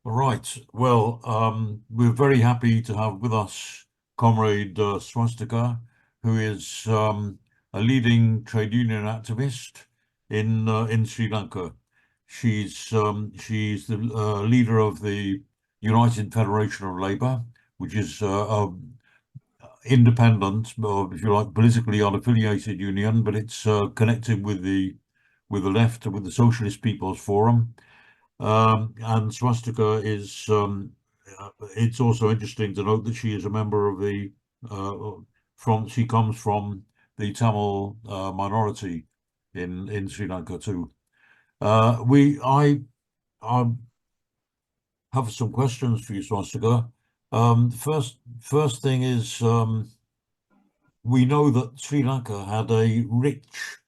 All right. Well, we're very happy to have with us Comrade Swastika, who is a leading trade union activist in Sri Lanka. She's the leader of the United Federation of Labour, which is a independent, or if you like, politically unaffiliated union, but it's connected with the left and with the Socialist People's Forum. And Swastika is, it's also interesting to note that she is a member of she comes from the Tamil minority in Sri Lanka too. I have some questions for you, Swastika. First thing is, we know that Sri Lanka had a rich,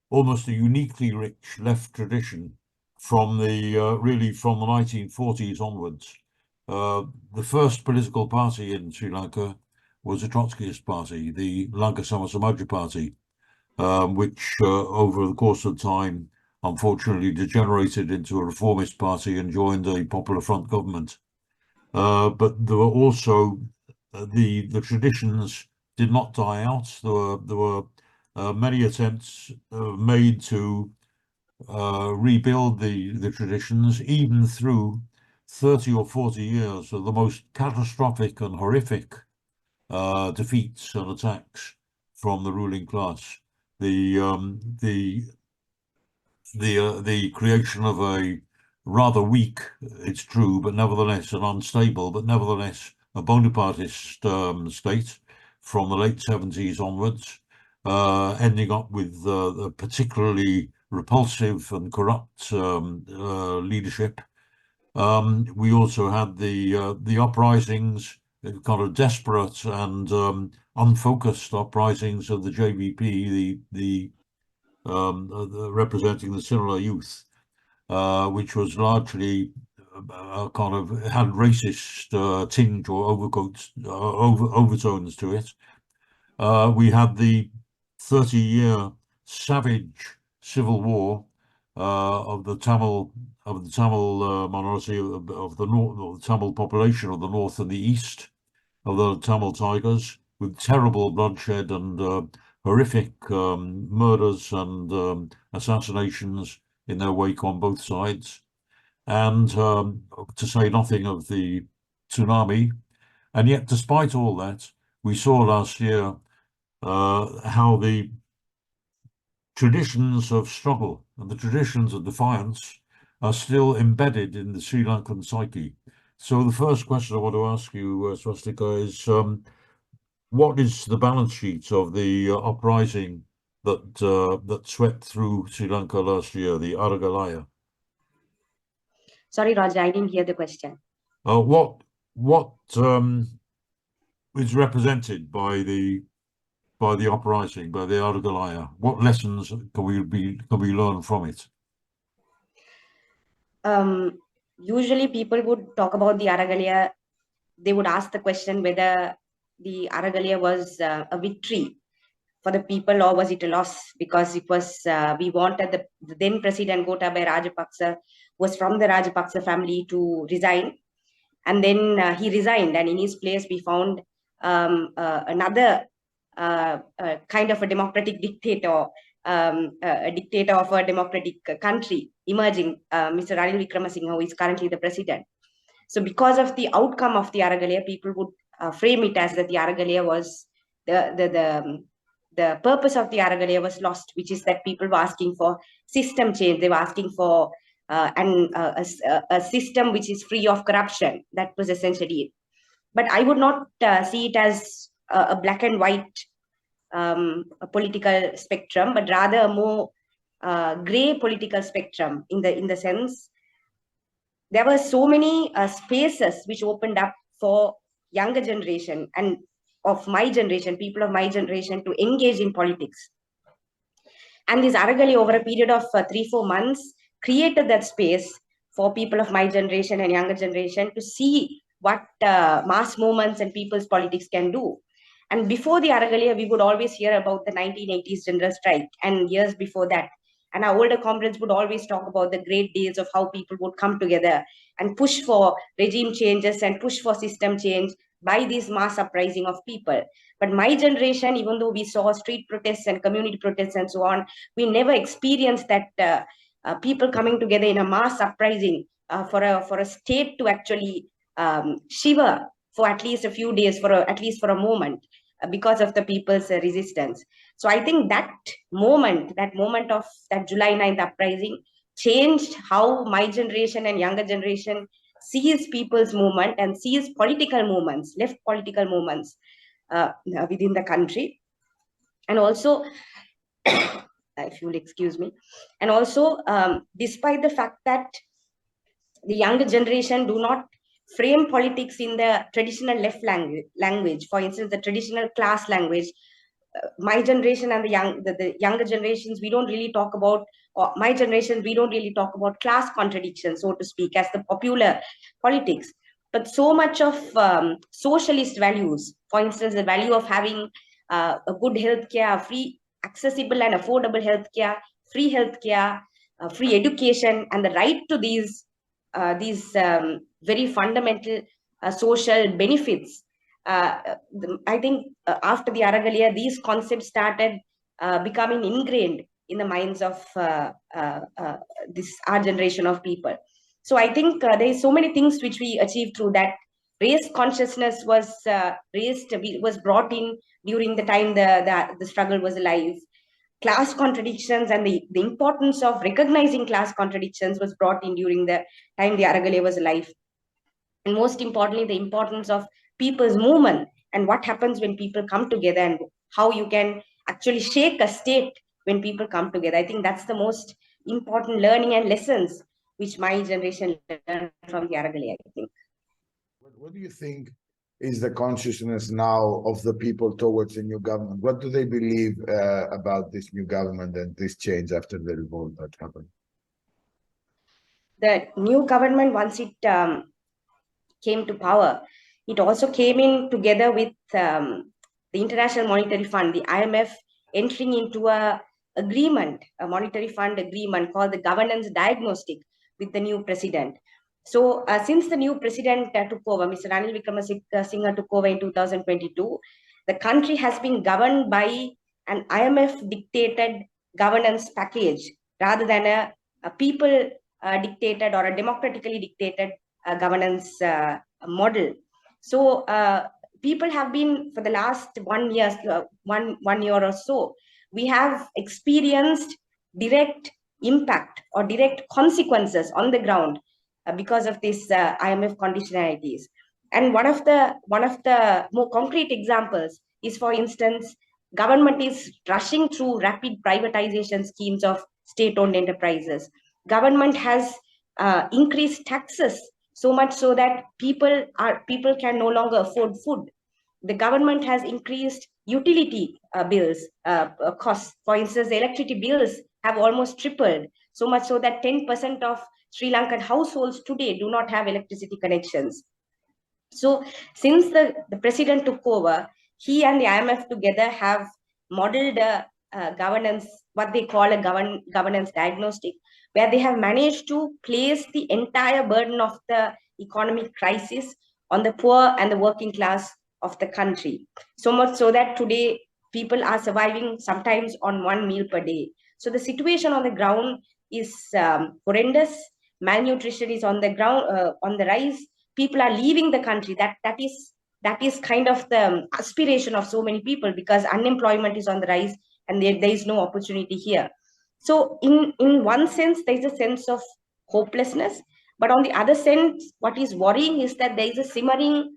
almost a uniquely rich left tradition from really from the 1940s onwards. The first political party in Sri Lanka was a Trotskyist party, the Lanka Sama Samaja Party, which over the course of time, unfortunately, degenerated into a reformist party and joined a Popular Front government. But there were also the traditions did not die out. There were many attempts made to rebuild the traditions, even through 30 or 40 years of the most catastrophic and horrific defeats and attacks from the ruling class. The creation of a rather weak, it's true, but nevertheless an unstable, but nevertheless a Bonapartist state from the late 70s onwards, ending up with a particularly repulsive and corrupt leadership. We also had the uprisings, kind of desperate and unfocused uprisings of the JVP, representing the Sinhala youth, which was largely kind of had racist tinge or overtones to it. We had the 30-year savage civil war of the Tamil minority of the north, or the Tamil population of the north and the east, of the Tamil Tigers, with terrible bloodshed and horrific murders and assassinations in their wake on both sides, and to say nothing of the tsunami. And yet, despite all that, we saw last year how the traditions of struggle and the traditions of defiance are still embedded in the Sri Lankan psyche. So the first question I want to ask you, Swastika, is what is the balance sheet of the uprising that swept through Sri Lanka last year, the Aragalaya? Sorry, Roger, I didn't hear the question. What is represented by the uprising, by the Aragalaya? What lessons can we learn from it? Usually people would talk about the Aragalaya. They would ask the question whether the Aragalaya was a victory for the people or was it a loss, because it was we wanted the then president Gotabaya Rajapaksa was from the Rajapaksa family to resign, and then he resigned, and in his place we found another kind of a democratic dictator, a dictator of a democratic country emerging, Mr. Ranil Wickremesinghe, who is currently the president. So because of the outcome of the Aragalaya, people would frame it as that the Aragalaya was the purpose of the Aragalaya was lost, which is that people were asking for system change. They were asking for a system which is free of corruption. That was essentially it. But I would not see it as a black and white a political spectrum, but rather a more gray political spectrum in the sense there were so many spaces which opened up for younger generation and of my generation, people of my generation, to engage in politics. And this Aragalaya, over a period of 3-4 months, created that space for people of my generation and younger generation to see what mass movements and people's politics can do. And before the Aragalaya, we would always hear about the 1980s general strike, and years before that. And our older comrades would always talk about the great days of how people would come together and push for regime changes and push for system change by this mass uprising of people. But my generation, even though we saw street protests and community protests and so on, we never experienced that people coming together in a mass uprising for a state to actually shiver for at least a few days, at least for a moment, because of the people's resistance. So I think that moment of that July 9th uprising changed how my generation and younger generation sees people's movement and sees political movements, left political movements within the country. And also, if you'll excuse me, and also despite the fact that the younger generation do not frame politics in the traditional left language, for instance, the traditional class language, my generation and the younger generations, we don't really talk about, or my generation, we don't really talk about class contradictions, so to speak, as the popular politics. But so much of socialist values, for instance, the value of having a good healthcare, free, accessible and affordable healthcare, free education, and the right to these very fundamental social benefits. I think after the Aragalaya, these concepts started becoming ingrained in the minds of our generation of people. So I think there is so many things which we achieved through that. Race consciousness was brought in during the time the struggle was alive. Class contradictions and the importance of recognizing class contradictions was brought in during the time the Aragalaya was alive. And most importantly, the importance of people's movement and what happens when people come together and how you can actually shake a state when people come together. I think that's the most important learning and lessons which my generation learned from the Aragalaya, I think. What do you think is the consciousness now of the people towards the new government? What do they believe about this new government and this change after the revolt that happened? The new government, once it came to power, it also came in together with the International Monetary Fund, the IMF, entering into a monetary fund agreement called the governance diagnostic with the new president. So since the new president took over, Mr. Ranil Wickremesinghe took over in 2022, the country has been governed by an IMF dictated governance package rather than a people dictated or a democratically dictated governance model. So people have been, for the last 1 year, one year or so, we have experienced direct impact or direct consequences on the ground because of this IMF conditionalities. And one of the more concrete examples is, for instance, government is rushing through rapid privatization schemes of state-owned enterprises. Government has increased taxes so much so that people can no longer afford food. The government has increased utility bills costs. For instance, the electricity bills have almost tripled, so much so that 10% of Sri Lankan households today do not have electricity connections. So since the president took over, he and the IMF together have modeled a governance, what they call a governance diagnostic, where they have managed to place the entire burden of the economic crisis on the poor and the working class of the country. So much so that today people are surviving sometimes on 1 meal per day. So the situation on the ground is horrendous. Malnutrition is on the ground, on the rise. People are leaving the country. That is kind of the aspiration of so many people, because unemployment is on the rise and there is no opportunity here. So in one sense, there is a sense of hopelessness. But on the other sense, what is worrying is that there is a simmering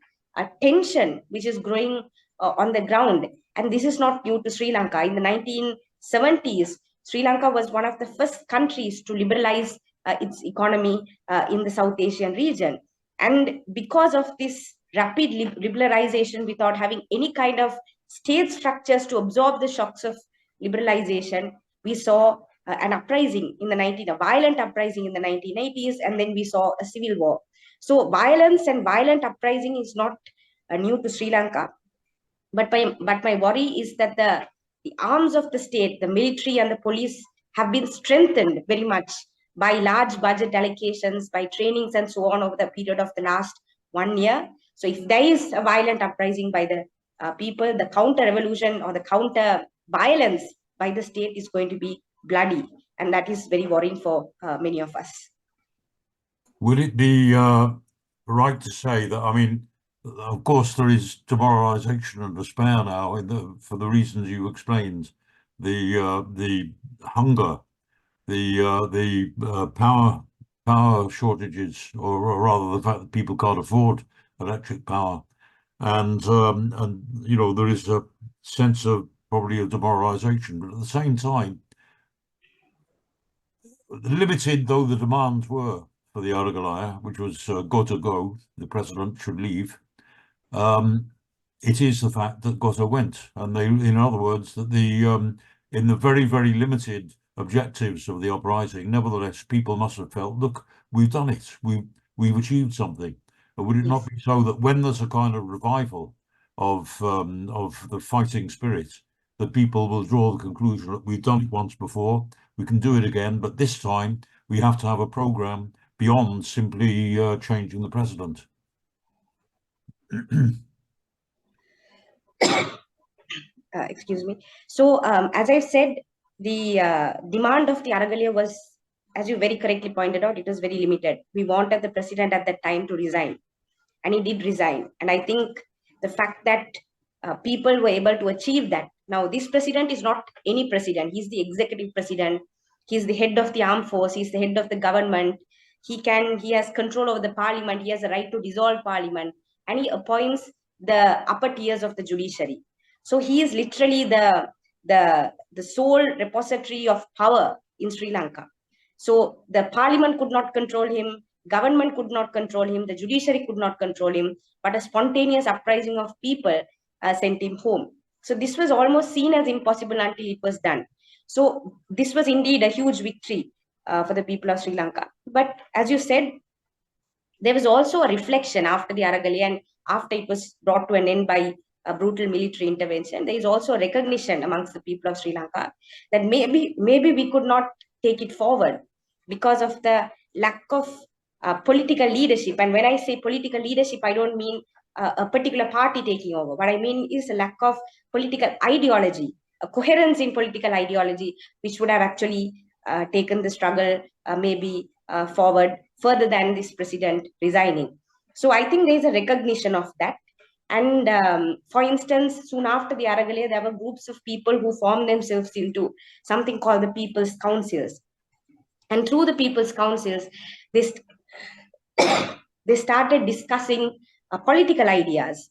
tension which is growing on the ground. And this is not new to Sri Lanka. In the 1970s, Sri Lanka was one of the first countries to liberalize its economy in the South Asian region. And because of this rapid liberalization without having any kind of state structures to absorb the shocks of liberalization, we saw an uprising in a violent uprising in the 1980s, and then we saw a civil war. So violence and violent uprising is not new to Sri Lanka. But my worry is that the arms of the state, the military and the police, have been strengthened very much by large budget allocations, by trainings and so on over the period of the last 1 year. So if there is a violent uprising by the people, the counter revolution or the counter violence by the state is going to be bloody. And that is very worrying for many of us. Will it be right to say that, I mean, of course, there is demoralization and despair now for the reasons you explained, the hunger, the power shortages, or rather the fact that people can't afford electric power, and you know, there is a sense of probably of demoralization, but at the same time, limited though the demands were for the Aragalaya, which was Gota go, the president should leave. It is the fact that Gota went, and they, in other words, that the in the very, very limited objectives of the uprising, nevertheless, people must have felt, look, we've done it, we've achieved something. But would it not be so that when there's a kind of revival of the fighting spirit, that people will draw the conclusion that we've done it once before, we can do it again, but this time we have to have a program beyond simply changing the president? Excuse me. So, as I said, the demand of the Aragalaya was, as you very correctly pointed out, it was very limited. We wanted the president at that time to resign, and he did resign. And I think the fact that people were able to achieve that. Now, this president is not any president. He's the executive president. He's the head of the armed force. He's the head of the government. He has control over the parliament. He has a right to dissolve parliament, and he appoints the upper tiers of the judiciary. So he is literally the sole repository of power in Sri Lanka. So the parliament could not control him, government could not control him, the judiciary could not control him, but a spontaneous uprising of people sent him home. So this was almost seen as impossible until it was done. So this was indeed a huge victory for the people of Sri Lanka. But as you said, there was also a reflection after the Aragalaya and after it was brought to an end by a brutal military intervention. There is also a recognition amongst the people of Sri Lanka that maybe we could not take it forward because of the lack of political leadership. And when I say political leadership, I don't mean a particular party taking over. What I mean is a lack of political ideology, a coherence in political ideology, which would have actually taken the struggle maybe forward further than this president resigning. So I think there is a recognition of that. And for instance, soon after the Aragalaya, there were groups of people who formed themselves into something called the People's Councils. And through the People's Councils, they started discussing political ideas,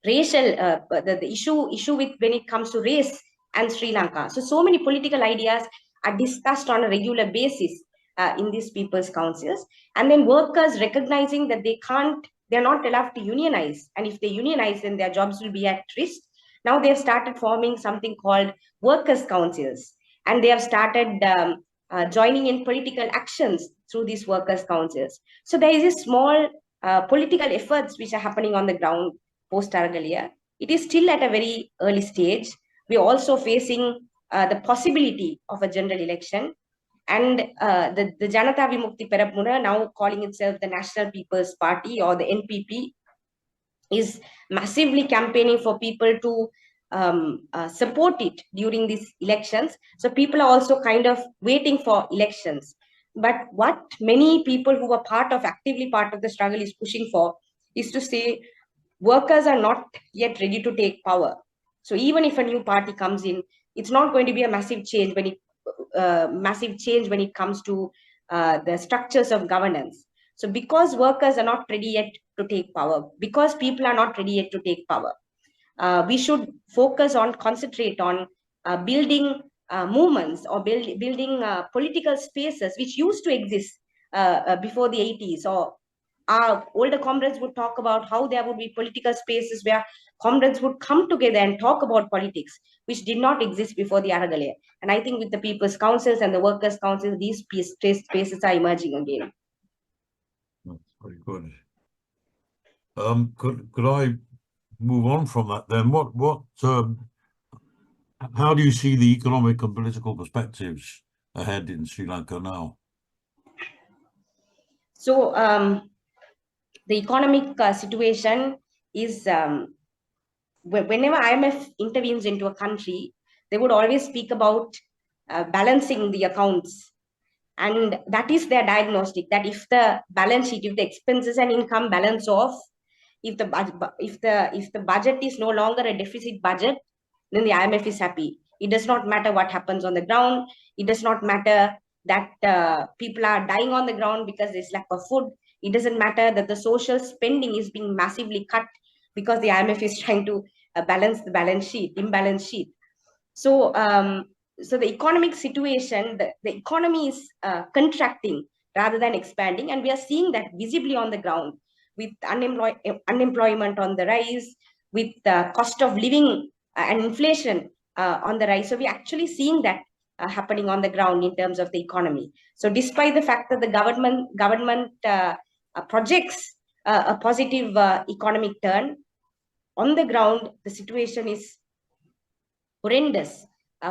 racial, the issue with when it comes to race and Sri Lanka. So many political ideas are discussed on a regular basis in these People's Councils. And then workers recognizing that they're not allowed to unionize. And if they unionize, then their jobs will be at risk. Now they have started forming something called workers' councils. And they have started joining in political actions through these workers' councils. So there is a small political efforts which are happening on the ground post-Aragalaya. It is still at a very early stage. We're also facing the possibility of a general election. And the Janata Vimukti Perapuna, now calling itself the National People's Party or the NPP, is massively campaigning for people to support it during these elections. So people are also kind of waiting for elections. But what many people who are actively part of the struggle is pushing for is to say workers are not yet ready to take power. So even if a new party comes in, it's not going to be a massive change when it comes to the structures of governance. So because workers are not ready yet to take power, because people are not ready yet to take power, we should concentrate on building movements or building political spaces which used to exist before the 80s. Or our older comrades would talk about how there would be political spaces where comrades would come together and talk about politics, which did not exist before the Aragalaya. And I think with the People's Councils and the Workers' Councils, these spaces are emerging again. That's very good. Could I move on from that then? How do you see the economic and political perspectives ahead in Sri Lanka now? So the economic situation is, whenever IMF intervenes into a country, they would always speak about balancing the accounts. And that is their diagnostic, that if the balance sheet, if the expenses and income balance off, if the budget is no longer a deficit budget, then the IMF is happy. It does not matter what happens on the ground. It does not matter that people are dying on the ground because there's lack of food. It doesn't matter that the social spending is being massively cut because the IMF is trying to balance the imbalance sheet. So so the economic situation, the economy is contracting rather than expanding, and we are seeing that visibly on the ground, with unemployment on the rise, with the cost of living and inflation on the rise. So we're actually seeing that happening on the ground in terms of the economy. So despite the fact that the government projects a positive economic turn, on the ground the situation is horrendous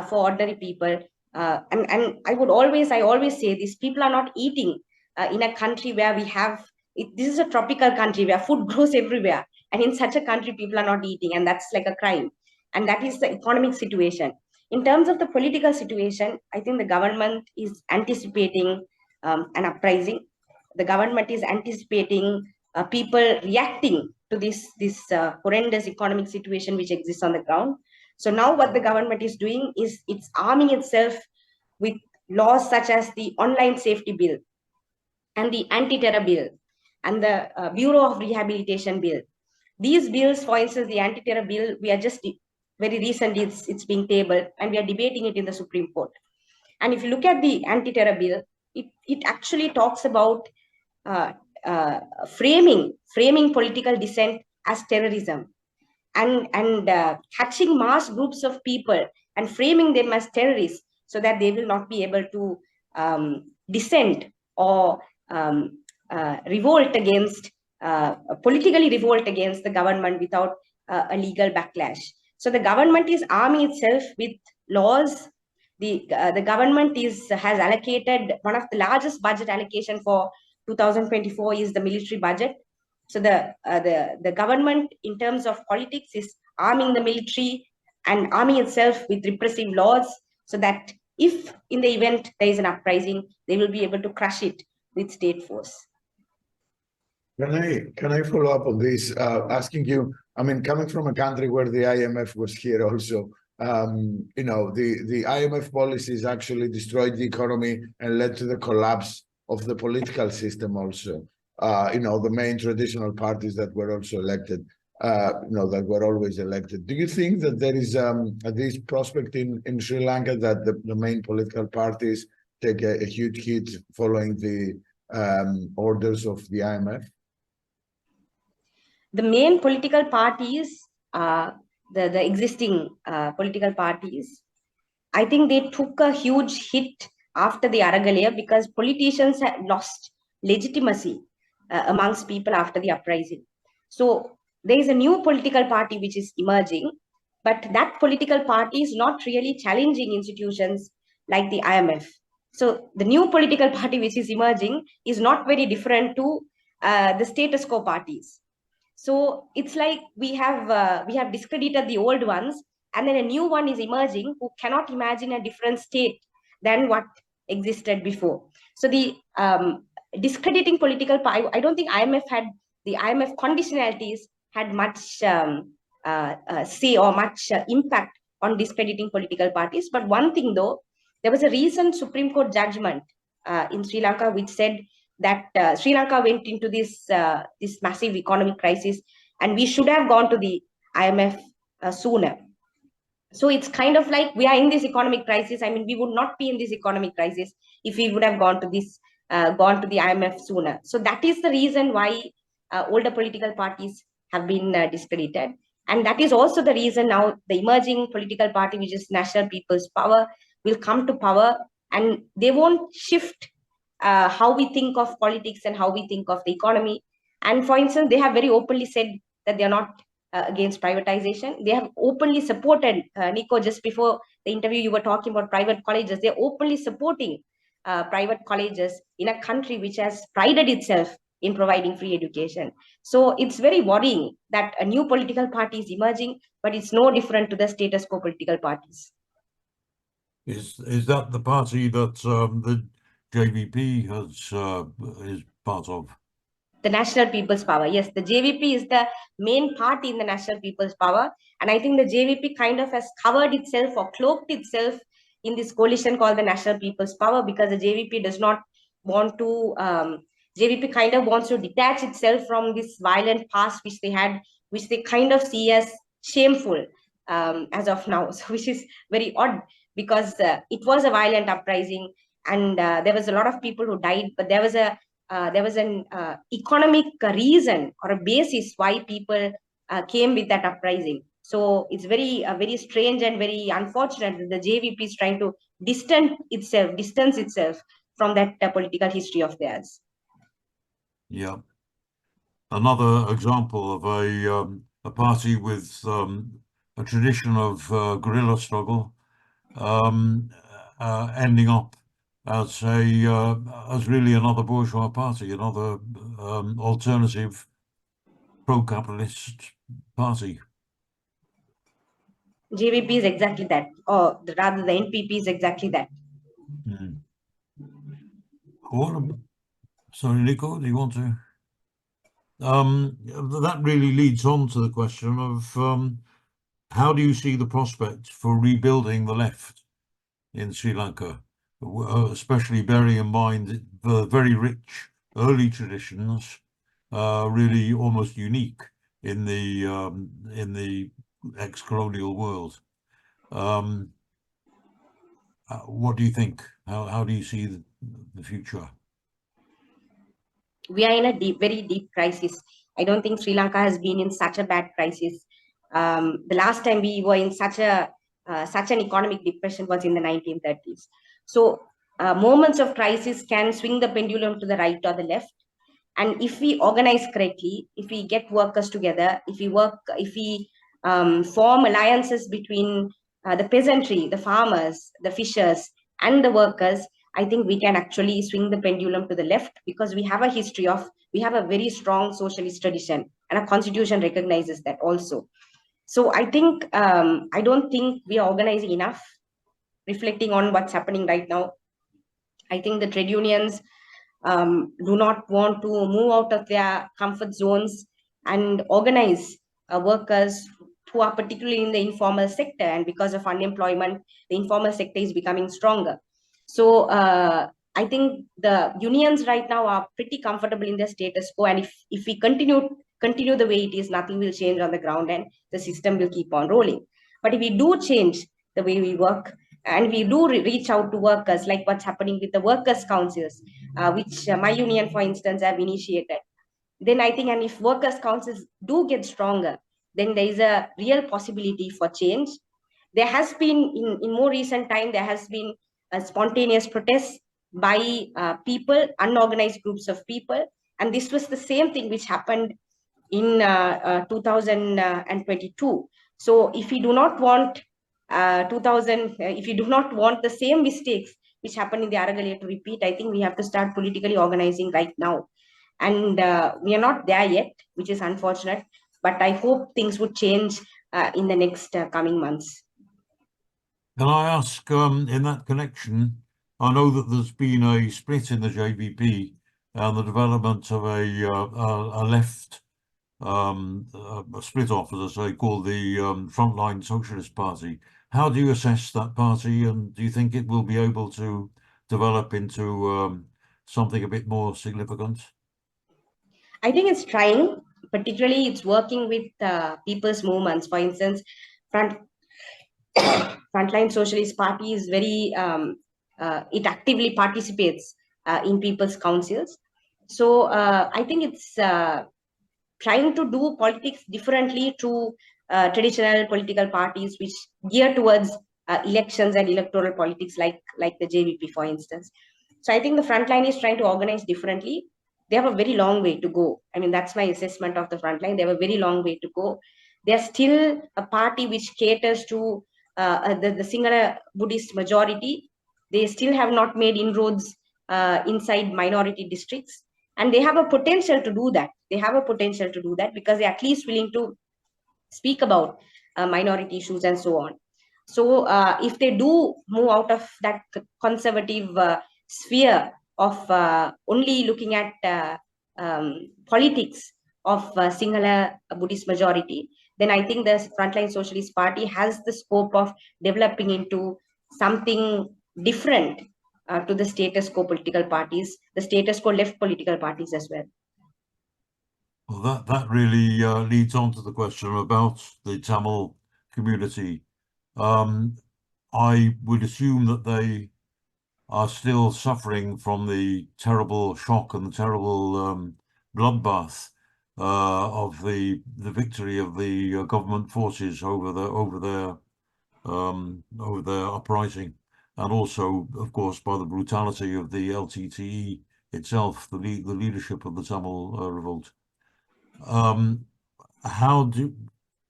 for ordinary people. And I always say this: people are not eating in a country where we have this is a tropical country where food grows everywhere, and in such a country people are not eating, and that's like a crime. And that is the economic situation. In terms of the political situation, I think the government is anticipating an uprising. The government is anticipating people reacting to this horrendous economic situation which exists on the ground. So now what the government is doing is it's arming itself with laws such as the online safety bill and the anti-terror bill and the Bureau of Rehabilitation bill. These bills, for instance, the anti-terror bill, we are just very recently it's being tabled and we are debating it in the Supreme Court. And if you look at the anti-terror bill, it actually talks about framing political dissent as terrorism, and catching mass groups of people and framing them as terrorists so that they will not be able to dissent or revolt against, politically revolt against the government without a legal backlash. So the government is arming itself with laws. The government has allocated one of the largest budget allocation for 2024 is the military budget. So the government in terms of politics is arming the military and arming itself with repressive laws so that if in the event there is an uprising, they will be able to crush it with state force. Can I follow up on this, asking you, I mean, coming from a country where the IMF was here also, you know, the IMF policies actually destroyed the economy and led to the collapse of the political system also. You know, the main traditional parties that were also elected, you know, that were always elected. Do you think that there is this prospect in Sri Lanka that the main political parties take a huge hit following the orders of the IMF? The main political parties, the existing political parties, I think they took a huge hit after the Aragalaya because politicians had lost legitimacy amongst people after the uprising. So there is a new political party which is emerging, but that political party is not really challenging institutions like the IMF. So the new political party which is emerging is not very different to the status quo parties. So it's like we have discredited the old ones, and then a new one is emerging who cannot imagine a different state than what existed before. So the discrediting political party, I don't think the IMF conditionalities had much say or much impact on discrediting political parties. But one thing though, there was a recent Supreme Court judgment in Sri Lanka which said that Sri Lanka went into this massive economic crisis, and we should have gone to the IMF sooner. So it's kind of like we are in this economic crisis. I mean, we would not be in this economic crisis if we would have gone to the IMF sooner. So that is the reason why older political parties have been discredited, and that is also the reason now the emerging political party, which is National People's Power, will come to power, and they won't shift how we think of politics and how we think of the economy. And for instance, they have very openly said that they are not against privatization. They have openly supported, Nico, just before the interview, you were talking about private colleges. They're openly supporting private colleges in a country which has prided itself in providing free education. So it's very worrying that a new political party is emerging, but it's no different to the status quo political parties. Is that the party that the JVP is part of? The National People's Power. Yes, the JVP is the main party in the National People's Power. And I think the JVP kind of has covered itself or cloaked itself in this coalition called the National People's Power, because the JVP does not want to, JVP kind of wants to detach itself from this violent past which they had, which they kind of see as shameful as of now. So which is very odd, because it was a violent uprising, and there was a lot of people who died, but there was an economic reason or a basis why people came with that uprising. So it's very strange and very unfortunate that the JVP is trying to distance itself from that political history of theirs. Yeah. Another example of a party with a tradition of guerrilla struggle ending up as really another bourgeois party, another alternative pro-capitalist party. JVP is exactly that, or rather the NPP is exactly that. Sorry, Nico, do you want to? That really leads on to the question of how do you see the prospect for rebuilding the left in Sri Lanka, especially bearing in mind the very rich early traditions, really almost unique in the ex-colonial world. What do you think? How do you see the future? We are in a very deep crisis. I don't think Sri Lanka has been in such a bad crisis. The last time we were in such an economic depression was in the 1930s. So moments of crisis can swing the pendulum to the right or the left. And if we organize correctly, if we get workers together, if we form alliances between the peasantry, the farmers, the fishers, and the workers, I think we can actually swing the pendulum to the left, because we have a very strong socialist tradition, and our constitution recognizes that also. So I think, I don't think we are organizing enough, reflecting on what's happening right now. I think the trade unions do not want to move out of their comfort zones and organize workers who are particularly in the informal sector. And because of unemployment, the informal sector is becoming stronger. So I think the unions right now are pretty comfortable in their status quo. And if we continue the way it is, nothing will change on the ground and the system will keep on rolling. But if we do change the way we work, and we do reach out to workers, like what's happening with the workers' councils, which my union, for instance, have initiated, then I think, and if workers' councils do get stronger, then there is a real possibility for change. There has been, in more recent time, there has been a spontaneous protest by people, unorganized groups of people. And this was the same thing which happened in 2022. So if we do not want if you do not want the same mistakes which happened in the Aragalaya to repeat, I think we have to start politically organizing right now. And we are not there yet, which is unfortunate, but I hope things would change in the next coming months. Can I ask, in that connection, I know that there's been a split in the JVP and the development of a left a split off, as I say, called the Frontline Socialist Party. How do you assess that party, and do you think it will be able to develop into something a bit more significant? I think it's trying, particularly it's working with people's movements. For instance, Frontline Socialist Party is very, it actively participates in people's councils. So I think it's trying to do politics differently to traditional political parties which gear towards elections and electoral politics, like the JVP, for instance. So I think the Frontline is trying to organize differently. They have a very long way to go. I mean, that's my assessment of the Frontline. They have a very long way to go. They're still a party which caters to the Sinhala Buddhist majority, They still have not made inroads inside minority districts, and they have a potential to do that. They have a potential to do that because they're at least willing to speak about minority issues and so on. So if they do move out of that conservative sphere of only looking at politics of Sinhala Buddhist majority, then I think the Frontline Socialist Party has the scope of developing into something different to the status quo political parties, the status quo left political parties as well. Well, that really leads on to the question about the Tamil community. I would assume that they are still suffering from the terrible shock and the terrible bloodbath of the victory of the government forces over their uprising, and also, of course, by the brutality of the LTTE itself, the leadership of the Tamil revolt.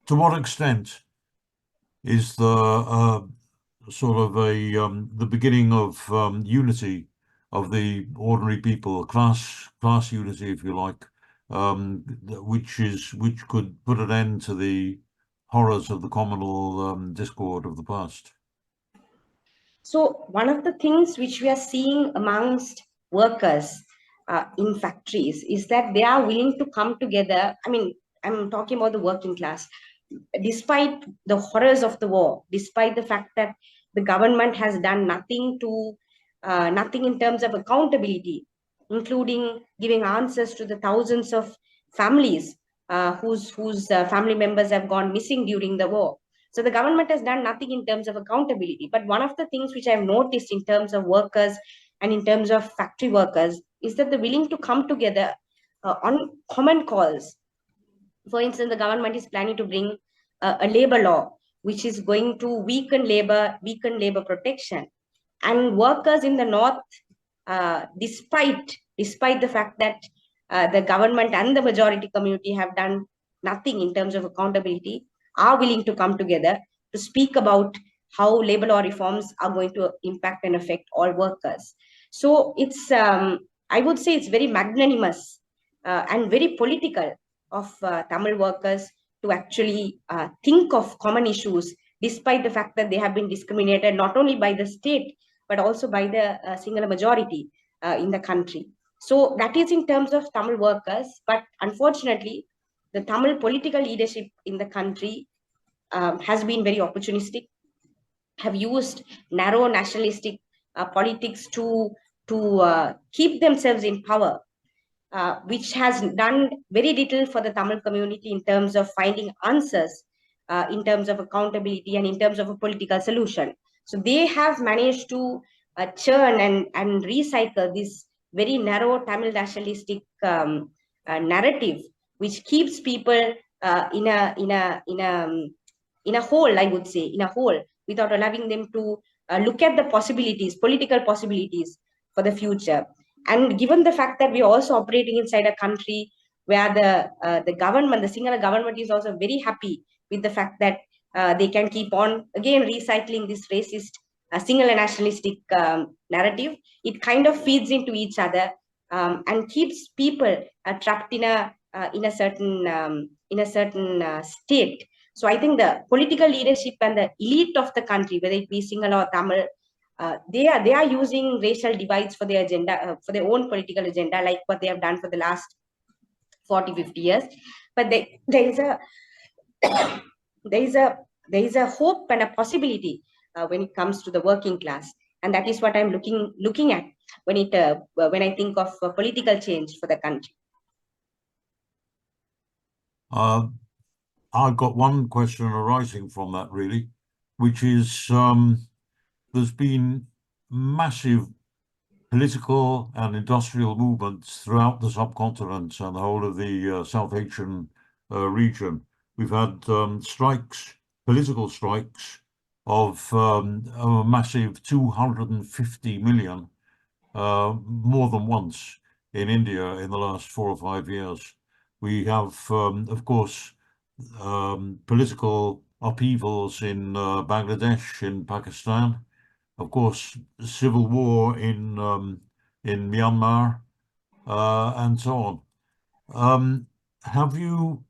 To what extent is the sort of the beginning of unity of the ordinary people, class unity, if you like, which could put an end to the horrors of the communal discord of the past? So one of the things which we are seeing amongst workers in factories is that they are willing to come together. I mean, I'm talking about the working class. Despite the horrors of the war, despite the fact that the government has done nothing in terms of accountability, including giving answers to the thousands of families whose family members have gone missing during the war. So the government has done nothing in terms of accountability. But one of the things which I've noticed in terms of workers and in terms of factory workers is that they're willing to come together on common cause. For instance, the government is planning to bring a labor law, which is going to weaken labor protection. And workers in the north, despite the fact that the government and the majority community have done nothing in terms of accountability, are willing to come together to speak about how labor law reforms are going to impact and affect all workers. So it's, I would say it's very magnanimous and very political of Tamil workers to actually think of common issues, despite the fact that they have been discriminated not only by the state, but also by the single majority in the country. So that is in terms of Tamil workers, but unfortunately, the Tamil political leadership in the country has been very opportunistic, have used narrow nationalistic politics to keep themselves in power, which has done very little for the Tamil community in terms of finding answers, in terms of accountability and in terms of a political solution. So they have managed to churn and recycle this very narrow Tamil nationalistic narrative, which keeps people in a hole, I would say, in a hole, without allowing them to look at the possibilities, political possibilities for the future. And given the fact that we are also operating inside a country where the government, the Sinhala government, is also very happy with the fact that they can keep on again recycling this racist Sinhala nationalistic narrative, it kind of feeds into each other and keeps people trapped in a certain state. So I think the political leadership and the elite of the country, whether it be Sinhala or Tamil, they are using racial divides for their agenda, for their own political agenda, like what they have done for the last 40-50 years. But there is a hope and a possibility when it comes to the working class, and that is what I'm looking at when I think of political change for the country. I've got one question arising from that, really, which is there's been massive political and industrial movements throughout the subcontinent and the whole of the South Asian region. We've had strikes, political strikes of a massive 250 million, more than once in India in the last 4 or 5 years. We have, of course, political upheavals in Bangladesh, in Pakistan, of course, civil war in Myanmar, and so on. Have you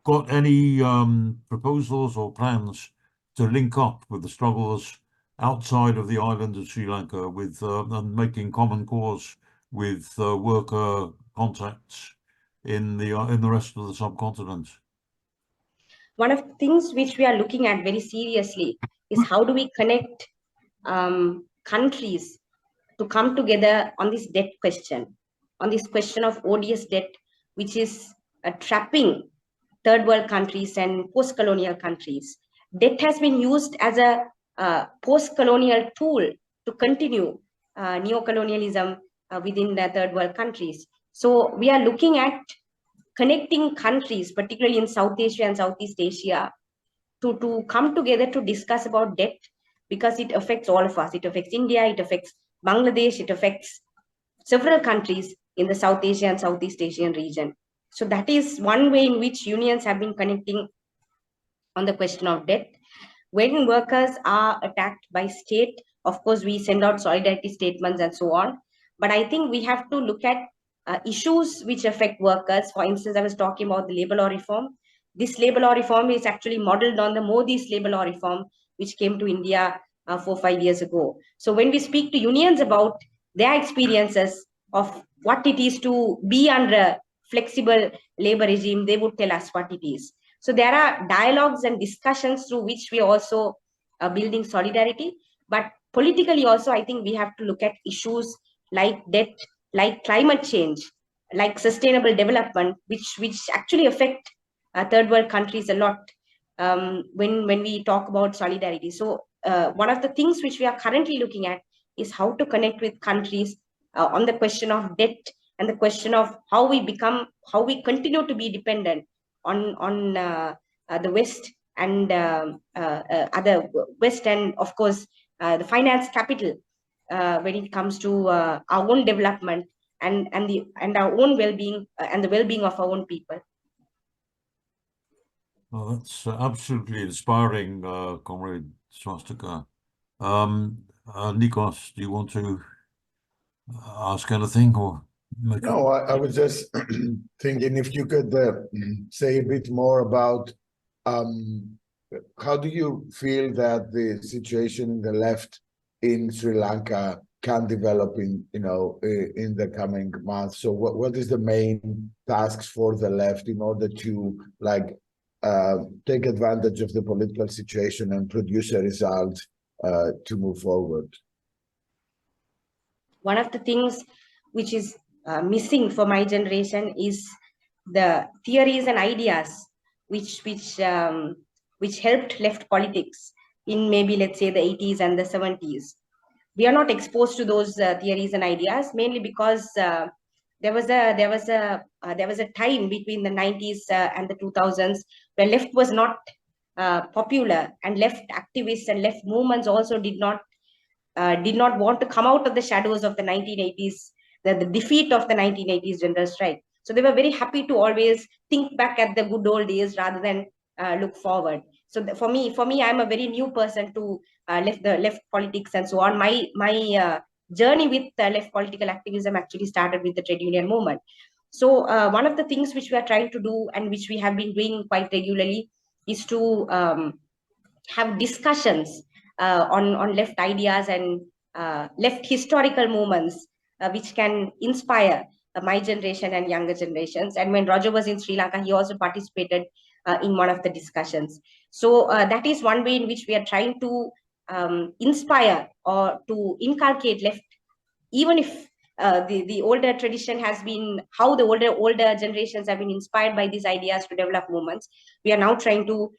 got any proposals or plans to link up with the struggles outside of the island of Sri Lanka with and making common cause with worker contacts in the rest of the subcontinent? One of the things which we are looking at very seriously is how do we connect countries to come together on this debt question, on this question of odious debt, which is trapping third world countries and post-colonial countries. Debt has been used as a post-colonial tool to continue neo-colonialism within the third world countries. So we are looking at connecting countries, particularly in South Asia and Southeast Asia, to come together to discuss about debt, because it affects all of us. It affects India, it affects Bangladesh, it affects several countries in the South Asia and Southeast Asian region. So that is one way in which unions have been connecting on the question of debt. When workers are attacked by state, of course, we send out solidarity statements and so on. But I think we have to look at issues which affect workers. For instance, I was talking about the labor law reform. This labor law reform is actually modeled on the Modi's labor law reform, which came to India 4 or 5 years ago. So when we speak to unions about their experiences of what it is to be under a flexible labor regime, they would tell us what it is. So there are dialogues and discussions through which we also are building solidarity. But politically also, I think we have to look at issues like debt, like climate change, like sustainable development, which actually affect third world countries a lot when we talk about solidarity. So one of the things which we are currently looking at is how to connect with countries on the question of debt and the question of how we continue to be dependent on the West and other West, and of course the finance capital when it comes to our own development and our own well-being and the well-being of our own people. Well, that's absolutely inspiring, Comrade Swastika. Nikos, do you want to ask anything or make? No, I was just thinking if you could say a bit more about how do you feel that the situation in the left in Sri Lanka can develop in in the coming months? So what is the main tasks for the left in order to take advantage of the political situation and produce a result to move forward? One of the things which is missing for my generation is the theories and ideas which helped left politics in maybe, let's say, the 80s and the 70s. We are not exposed to those theories and ideas, mainly because there was a time between the 90s and the 2000s where left was not popular, and left activists and left movements also did not want to come out of the shadows of the 1980s, the defeat of the 1980s general strike. So they were very happy to always think back at the good old days rather than look forward. So for me, I'm a very new person to left politics and so on. My journey with left political activism actually started with the trade union movement. So one of the things which we are trying to do and which we have been doing quite regularly is to have discussions on left ideas and left historical moments which can inspire my generation and younger generations. And when Roger was in Sri Lanka, he also participated in one of the discussions. So that is one way in which we are trying to inspire or to inculcate left, even if the older tradition has been, how the older generations have been inspired by these ideas to develop movements. We are now trying to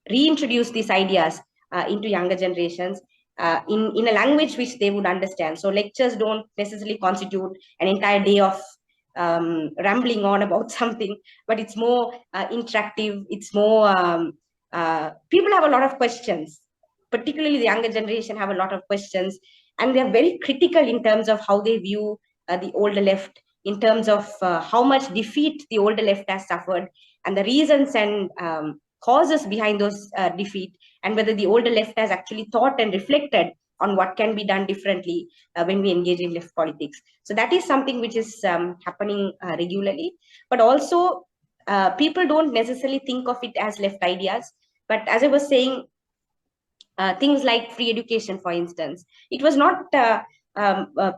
reintroduce these ideas into younger generations in a language which they would understand. So lectures don't necessarily constitute an entire day of rambling on about something, but it's more interactive. It's more people have a lot of questions, particularly the younger generation have a lot of questions, and they're very critical in terms of how they view the older left, in terms of how much defeat the older left has suffered and the reasons and causes behind those defeat, and whether the older left has actually thought and reflected on what can be done differently when we engage in left politics. So that is something which is happening regularly. But also, people don't necessarily think of it as left ideas. But as I was saying, things like free education, for instance, it was not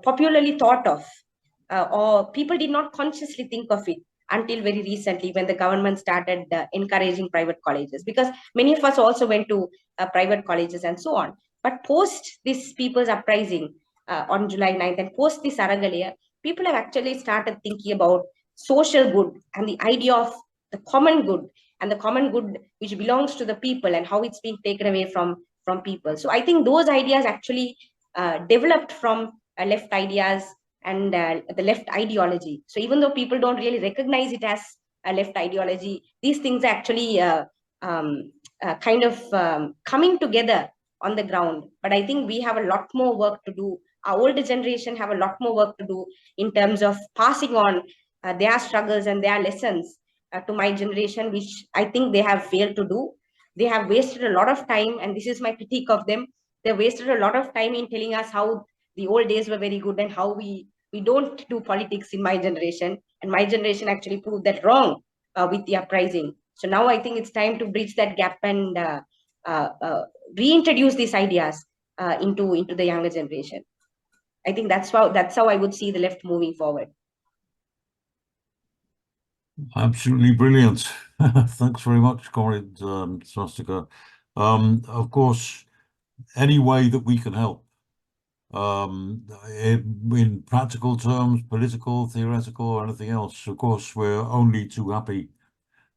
popularly thought of, or people did not consciously think of it until very recently, when the government started encouraging private colleges, because many of us also went to private colleges and so on. But post this people's uprising on July 9th and post this Aragalaya, people have actually started thinking about social good and the idea of the common good, and the common good which belongs to the people and how it's being taken away from people. So I think those ideas actually developed from left ideas and the left ideology. So even though people don't really recognize it as a left ideology, these things are actually kind of coming together on the ground. But I think we have a lot more work to do. Our older generation have a lot more work to do in terms of passing on their struggles and their lessons to my generation, which I think they have failed to do. They have wasted a lot of time, and this is my critique of them. They wasted a lot of time in telling us how the old days were very good and how we don't do politics in my generation. And my generation actually proved that wrong with the uprising. So now I think it's time to bridge that gap and reintroduce these ideas into the younger generation. I think that's how I would see the left moving forward. Absolutely brilliant. Thanks very much, Comrade Swastika. Of course, any way that we can help, in practical terms, political, theoretical, or anything else, of course, we're only too happy.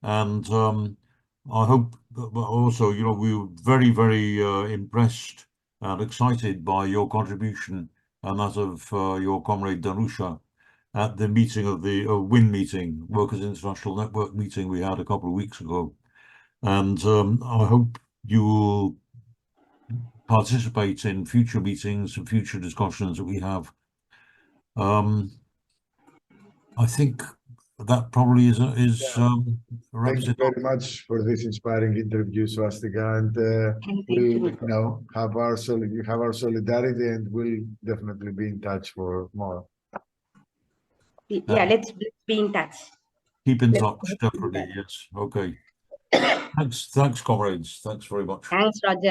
And I hope also, we were very, very impressed and excited by your contribution and that of your comrade Danusha at the meeting of the WIN meeting, Workers' International Network meeting we had a couple of weeks ago. And I hope you will participate in future meetings and future discussions that we have. I think that probably is Thank you very much for this inspiring interview, Swastika, and we'll have our solidarity, and we'll definitely be in touch for more. Yeah, let's be in touch. Keep in touch, definitely. Yes. Okay. Thanks, comrades. Thanks very much. Thanks, Roger.